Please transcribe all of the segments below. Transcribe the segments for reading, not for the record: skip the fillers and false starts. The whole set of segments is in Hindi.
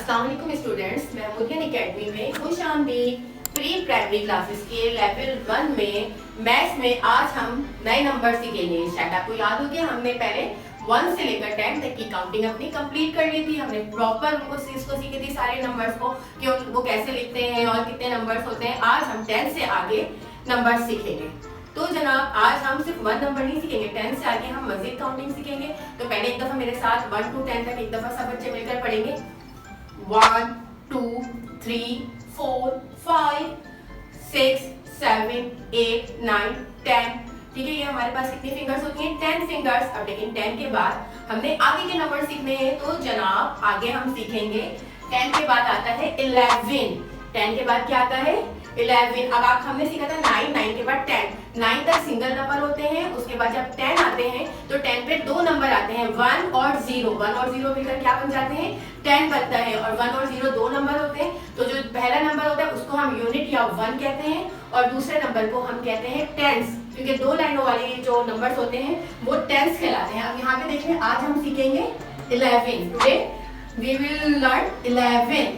अस्सलाम वालेकुम स्टूडेंट्स, मैं मुहियन एकेडमी में खुश आमदीद। प्री प्राइमरी क्लासेस के लेवल 1 में मैथ्स में आज हम नए नंबर सीखेंगे। शायद आपको याद हो गया, हमने पहले 1 से लेकर 10 तक की काउंटिंग अपनी कंप्लीट कर ली थी। हमने प्रॉपर उनको इसको सीखी थी, सारे नंबर्स को कि वो कैसे लिखते हैं और कितने नंबर्स होते हैं। आज हम 10 से आगे नंबर सीखेंगे। तो जनाब, आज हम सिर्फ 1 नंबर नहीं सीखेंगे, 10 से आगे हम मजीद काउंटिंग सीखेंगे। तो पहले एक दफा मेरे साथ 1 to 10 तक एक दफा सब बच्चे मिलकर पढ़ेंगे। 1 2 3 4 5 6 7 8 9 10। ठीक है, ये हमारे पास कितनी फिंगर्स होती हैं? 10 फिंगर्स। अब लेकिन 10 के बाद हमने आगे के नंबर सीखने हैं। तो जनाब आगे हम सीखेंगे 10 के बाद आता है 11। 10 के बाद क्या आता है? 11। अब आप हमने सीखा था 9 के बाद 10। 9 तक सिंगल नंबर होते हैं। उसके बाद जब 10 आते हैं तो 10 पे दो नंबर आते हैं, 1 और 0। 1 और 0 मिलकर क्या बन जाते हैं? 10 बनता है। और 1 और 0 दो नंबर होते हैं। तो जो पहला नंबर होता है उसको हम यूनिट या 1 कहते हैं और दूसरे नंबर को हम कहते हैं टेंस, क्योंकि दो लाइनों वाले जो नंबर्स होते हैं वो टेंस कहलाते हैं। अब यहाँ पे देखिए, आज हम सीखेंगे 11। Today we will learn 11।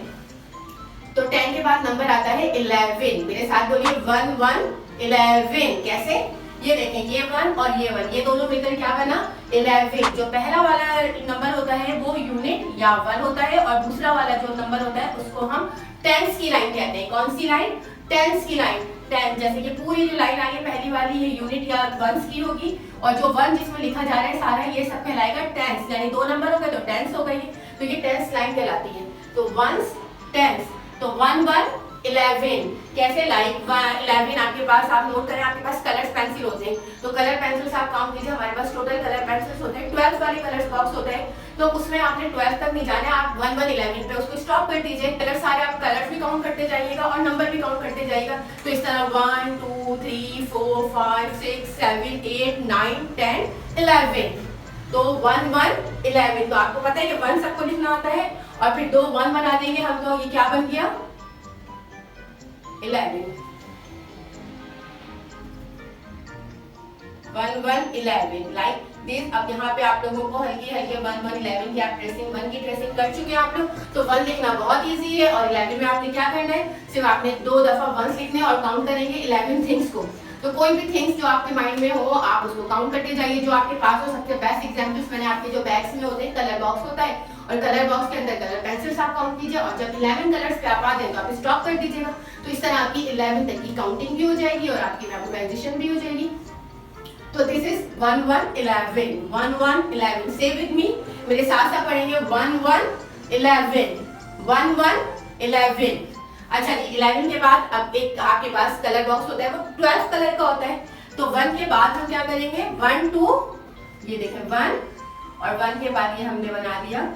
तो 10 के बाद नंबर आता है 11। मेरे साथ बोलिए 1 1 11। कैसे? ये देखें, ये 1 और ये 1, ये दोनों मिलकर क्या बना? 11। जो पहला वाला नंबर होता है वो यूनिट या 1 होता है और दूसरा वाला जो नंबर होता है उसको हम टेंस की लाइन कहते हैं। कौन सी लाइन? टेंस की लाइन। 10 जैसे कि पूरी जो लाइन आई है पहली वाली, ये यूनिट या 1 की होगी और जो 1 जिसमें लिखा जा रहा है सारा, ये सब कहलाएगा टेंस। यानी दो नंबर हो गए तो टेंस हो गई, तो ये टेंस लाइन कहलाती है। तो 1 टेंस। तो 1 1 11। कैसे? लाइक 11 आपके पास, आप नोट करें, आपके पास कलर्स पेंसिल होते हैं। तो कलर पेंसिल्स आप काउंट कीजिए। हमारे पास टोटल कलर पेंसिल्स होते हैं 12 वाले कलर्स बॉक्स होते हैं। तो उसमें आपने 12 तक नहीं जाना है, आप 1 1 11 पे उसको स्टॉप कर दीजिए। कलर सारे आप कलर्स भी काउंट करते जाइएगा और नंबर भी काउंट करते जाइएगा। तो इस तरह 1 2 3 4 5 6 7 8 9 10 11। तो 1 1 11। तो आपको पता है कि 1 सबको लिखना होता है और फिर 2 1 बना देंगे हम। तो ये क्या बन गया? 11। 1 1 11 लाइक दिस। अब यहाँ पे आप लोगों को हल्की हल्की 1 1 11 की आप ट्रेसिंग 1 की ट्रेसिंग कर चुके हैं आप लोग। तो 1 लिखना बहुत इजी है और 11 में आपने क्या करना है? सिर्फ आपने 2 दफा 1 लिखने और काउंट करेंगे 11 थिंग्स को। तो कोई भी थिंग्स जो आपके माइंड में हो आप उसको काउंट करते जाइए। जो आपके पास हो, सबसे बेस्ट एग्जांपल्स मैंने आपके जो बैग्स में होते हैं, कलर बॉक्स होता है और कलर बॉक्स के अंदर कलर पेंसिल्स आप काउंट कीजिए और जब 11 कलर्स पे आप आ जाए तो आप स्टॉप कर दीजिएगा। तो इस तरह आपकी 11 तक की काउंटिंग भी हो जाएगी और आपकी मेमोराइजेशन भी हो जाएगी। तो दिस इज 1 1 11। 1 1 11। से विद मी, मेरे साथ साथ पढ़ेंगे 1 1 11। 1 1 11। अच्छा जी, 11 के बाद अब एक आपके पास कलर बॉक्स होता है, वो 12 कलर का होता है। तो 1 के बाद हम क्या करेंगे? 1 2, ये देखें 1 और 1 के बाद ये हमने बना दिया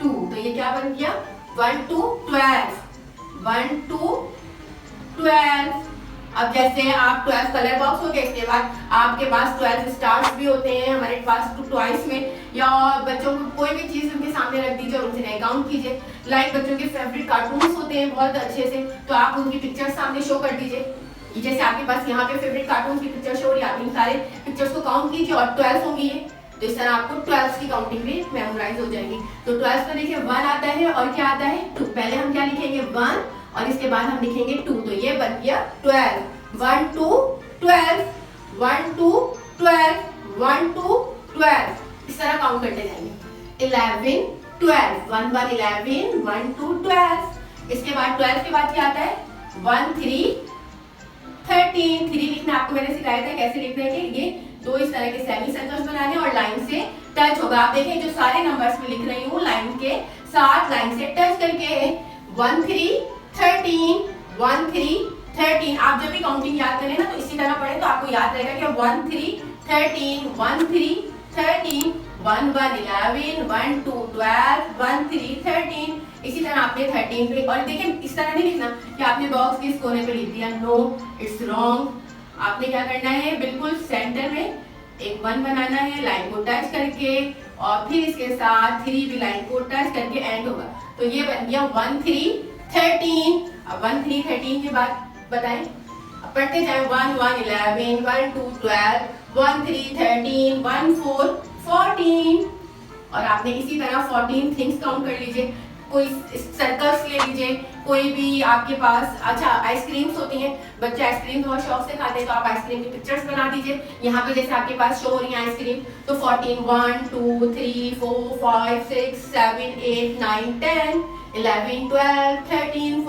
2। तो ये क्या बन गया? 1 2 12। 1 2 12। अब जैसे आप 12 कलर बॉक्स हो गए, इसके बाद आपके पास 12 स्टार्स भी होते हैं हमारे पास टॉयज में। या बच्चों को कोई भी चीज उनके सामने रख दीजिए और उनसे काउंट कीजिए। लाइक बच्चों के फेवरेट कार्टून्स होते हैं बहुत अच्छे से, तो आप उनकी पिक्चर्स सामने शो कर दीजिए। जैसे आपके पास यहाँ पे फेवरेट कार्टून की पिक्चर शो हो रही है, आप इन सारे पिक्चर्स को काउंट कीजिए और 12 होंगी ये। तो इस तरह आपको 12 की काउंटिंग भी मेमोराइज हो जाएगी। तो 12 पे देखिए 1 आता है और क्या आता है? 2। पहले हम क्या लिखेंगे? 1 और इसके बाद हम लिखेंगे 2। तो ये बन गया 12। 1 2 12। 1 2 12। 1 2 12। इस तरह काउंट करते जाएंगे। 11 12। 1 1 11। 1 2 12। इसके बाद 12 के बाद क्या आता है? 1 3 13। 3 लिखना आपको मैंने सिखाया था कैसे लिखना है कि ये दो इस तरह के सेमी सर्कल्स बनाने और लाइन से टच होगा। आप देखें जो सारे नंबर्स में लिख रही हूँ लाइन के साथ, लाइन से टच करके 1 3 13। 1 3 13। आप जब भी काउंटिंग याद करें ना तो इसी तरह पढ़े तो आपको याद रहेगा कि 1 3 13। 1 3 13। 1 1 11। 1 2 12। 1 3 13। इसी तरह आपने 13 पे, और देखिए इस तरह नहीं लिखना कि आपने बॉक्स के इस कोने पे लिख दिया। No, it's wrong. आपने क्या करना है? बिल्कुल सेंटर में एक 1 बनाना है लाइन को टच करके और फिर इसके साथ 3 भी लाइन को टच करके एंड होगा। तो ये बन गया 1 3 13। अब 1 3 13 के बाद बताएं, अब पढ़ते जाए 1 1 11। 1 2 12। 1 3 13। 1 4 14। और आपने इसी तरह 14 थिंग्स काउंट कर लीजिए। कोई सर्कल्स ले लीजिए, कोई भी आपके पास, अच्छा आइसक्रीम्स होती हैं, बच्चे आइसक्रीम बहुत शौक से खाते हैं, तो आप आइसक्रीम की पिक्चर्स बना दीजिए। यहाँ पे जैसे आपके पास शो हो रही है आइसक्रीम, तो 14, 1 2 3 4 5 6 7 8 9 10 11 12 13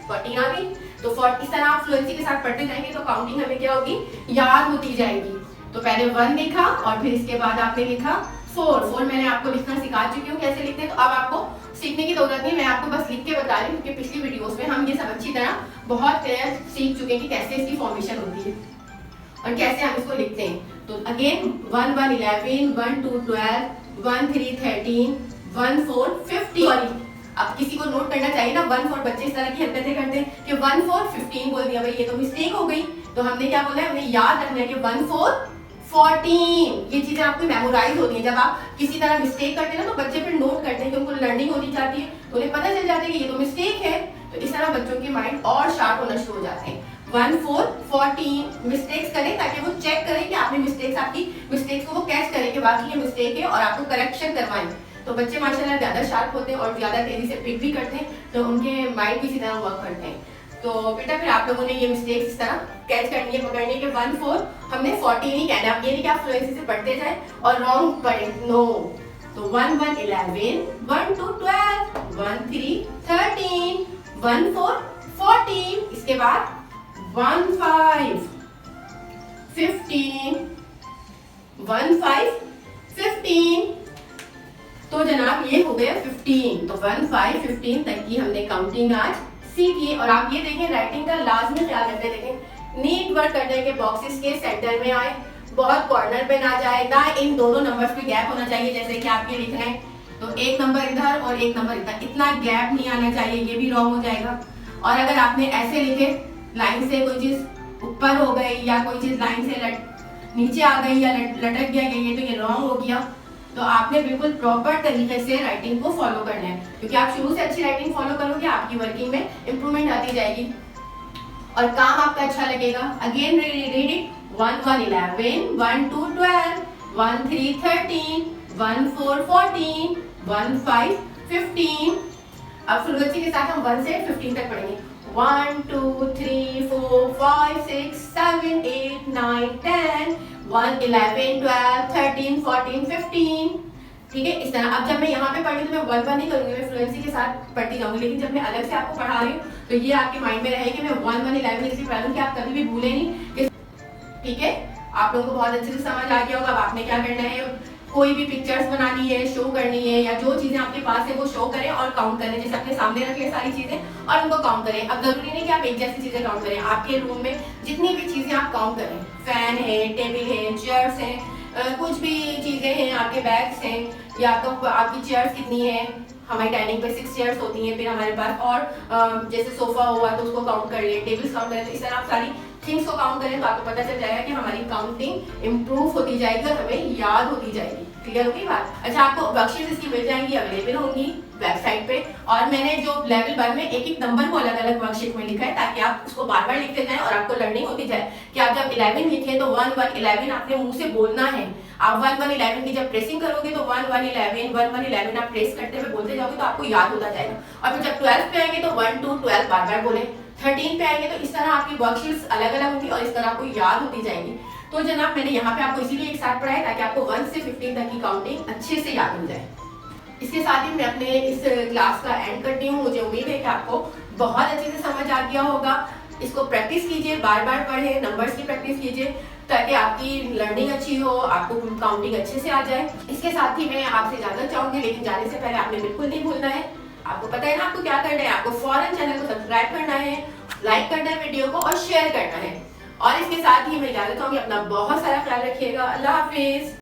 14 आ गई। तो इस तरह आप फ्लुएंसी के साथ पढ़ते जाएंगे तो काउंटिंग हमें क्या होगी, याद होती जाएगी। तो पहले 1 लिखा और फिर इसके बाद आपने लिखा 4 मैंने आपको लिखना सिखा चुकी हूँ कैसे लिखते हैं, तो अब आपको सीखने की जरूरत नहीं, मैं आपको बस लिख के बता रही हूँ, क्योंकि पिछली वीडियोस में हम ये सब अच्छी तरह बहुत क्लियर सीख चुके हैं कि कैसे इसकी फॉर्मेशन होती है और कैसे हम इसको लिखते हैं। तो अगेन 1 1 11 1 2 12 1 3 13 1 4 50। अब किसी को नोट करना चाहिए ना, 1 4 बच्चे इस तरह की हरकतें करते हैं कि 1 4 15 बोल दिया, भाई ये तो मिस्टेक हो गई। तो हमने क्या बोला है, हमने याद रखना है कि 1 4 14। ये चीजें आपकी मेमोराइज होती है। जब आप किसी तरह मिस्टेक करते हैं ना, तो बच्चे फिर नोट करते हैं कि उनको लर्निंग होनी चाहती है, तो उन्हें पता चल जाता है कि ये तो मिस्टेक है। तो इस तरह बच्चों के माइंड और शार्प होना शुरू हो जाते हैं। 1 4 14 मिस्टेक्स करें ताकि वो चेक करें कि आपने आपकी मिस्टेक्स को वो कैच करें कि वाकई ये मिस्टेक है और आपको करेक्शन करवाएं। तो बच्चे माशाल्लाह ज्यादा शार्प होते हैं और ज्यादा तेजी से पिक भी करते हैं, तो उनके माइंड भी इसी तरह वर्क करते हैं। तो बेटा फिर आप लोगों ने ये मिस्टेक्स इस तरह कैच करनी है, पकड़नी है कि 1 4 हमने 14 ही कहना है। अब ये नहीं कि आप फ्लुएंसी से पढ़ते जाएं और रॉन्ग पढ़ें, नो। तो 1 1 11 1 2 12 1 3 13 1 4 14, इसके बाद 1 5 15 1 5 15। तो जनाब ये हो गया 15। तो 1 5 15 तक की हमने काउंटिंग आज सीखी। और आप ये देखें, राइटिंग का लाजमी ख्याल रखते, देखें नीट वर्क करने के बॉक्सेस के सेंटर में आए, बहुत कॉर्नर पे ना जाए, ना इन दोनों नंबर्स पे गैप होना चाहिए। जैसे कि आप ये लिख रहे हैं तो 1 नंबर इधर और 1 नंबर इधर, इतना गैप नहीं आना चाहिए, ये भी रॉन्ग हो जाएगा। और अगर आपने ऐसे लिखे, लाइन से कोई चीज ऊपर हो गई या कोई चीज लाइन से नीचे आ गई या लटक गया, ये तो ये रॉन्ग हो गया। तो आपने बिल्कुल प्रॉपर तरीके से राइटिंग को फॉलो करना है, क्योंकि आप शुरू से अच्छी राइटिंग फॉलो करोगे, आपकी वर्किंग में इंप्रूवमेंट आती जाएगी और काम आपका अच्छा लगेगा। Again read it. 1 1 11 1 2 12 1 3 13 1 4 14 1 5 15। अब फ्लुएंसी के साथ हम 1 से 15 तक पढ़ेंगे। 1 2 3 4 5 6 7 8 9 10 1 11 12 13 14 15। ठीक है, इस तरह। अब जब मैं यहाँ पे पढ़ी तो मैं 1 1 नहीं करूंगी, मैं फ्लुएंसी के साथ पढ़ती जाऊंगी। लेकिन जब मैं अलग से आपको पढ़ा रही हूँ तो ये आपके माइंड में रहे कि मैं 1 1 11 इसलिए पढ़ रही हूँ कि आप कभी भी भूले नहीं। ठीक है, आप लोगों को बहुत अच्छे से समझ आ गया होगा। अब आपने क्या करना है, कोई भी पिक्चर्स बनानी है, शो करनी है, या जो चीजें आपके पास है वो शो करें और काउंट करें। जैसे अपने सामने रख ले सारी चीजें और उनको काउंट करें। अब जरूरी नहीं कि आप एक जैसी चीजें काउंट करें, आपके रूम में जितनी भी चीजें आप काउंट करें, फैन है, टेबल है, चेयर्स हैं, कुछ भी चीजें हैं, आपके बैग्स हैं, या आपकी चेयर्स कितनी है। हमारी डाइनिंग पे 6 चेयर्स होती हैं, फिर हमारे पास और जैसे सोफा हुआ तो उसको काउंट कर ले, टेबल्स काउंट करें। तो इस तरह आप सारी थिंग्स को काउंट करें तो आपको पता चल जाएगा कि हमारी काउंटिंग इंप्रूव होती जाएगी और हमें याद होती जाएगी। क्लियर होगी बात? अच्छा, आपको वर्कशीट इसकी मिल जाएंगी, अवेलेबल होंगी वेबसाइट पे। और मैंने जो लेवल 1 में एक नंबर को अलग अलग वर्कशीट में लिखा है ताकि आप उसको बार बार लिखते जाएं और आपको लर्निंग होती जाए कि आप जब 11 लिखें तो 1 1 11 आपने मुंह से बोलना है। आप 1 1 11 की जब प्रेसिंग करोगे तो 1 1 11 1 1 11 आप प्रेस करते हुए बोलते जाओगे तो आपको याद होता जाएगा। और फिर जब 12 पे आएंगे तो 1 2 12 बार बार बोले। 13 पे आएंगे तो इस तरह आपकी वर्कशीट्स अलग अलग होंगी और इस तरह आपको याद होती जाएंगी। तो जनाब मैंने यहाँ पे आपको इसीलिए एक साथ पढ़ाया ताकि आपको 1 से 15 तक की काउंटिंग अच्छे से याद हो जाए। इसके साथ ही मैं अपने इस क्लास का एंड करती हूँ। मुझे उम्मीद है कि आपको बहुत अच्छे से समझ आ गया होगा। इसको प्रैक्टिस कीजिए, बार बार पढ़ें, नंबर्स की प्रैक्टिस कीजिए ताकि आपकी लर्निंग अच्छी हो, आपको काउंटिंग अच्छे से आ जाए। इसके साथ ही मैं आपसे इजाजत चाहूंगी, लेकिन जाने से पहले आपने बिल्कुल नहीं भूलना है, आपको पता है ना आपको क्या करना है, आपको फौरन चैनल को सब्सक्राइब करना है, लाइक करना है वीडियो को और शेयर करना है। और इसके साथ ही मैं इजाजत चाहूंगी, अपना बहुत सारा ख्याल रखिएगा। अल्लाह हाफिज।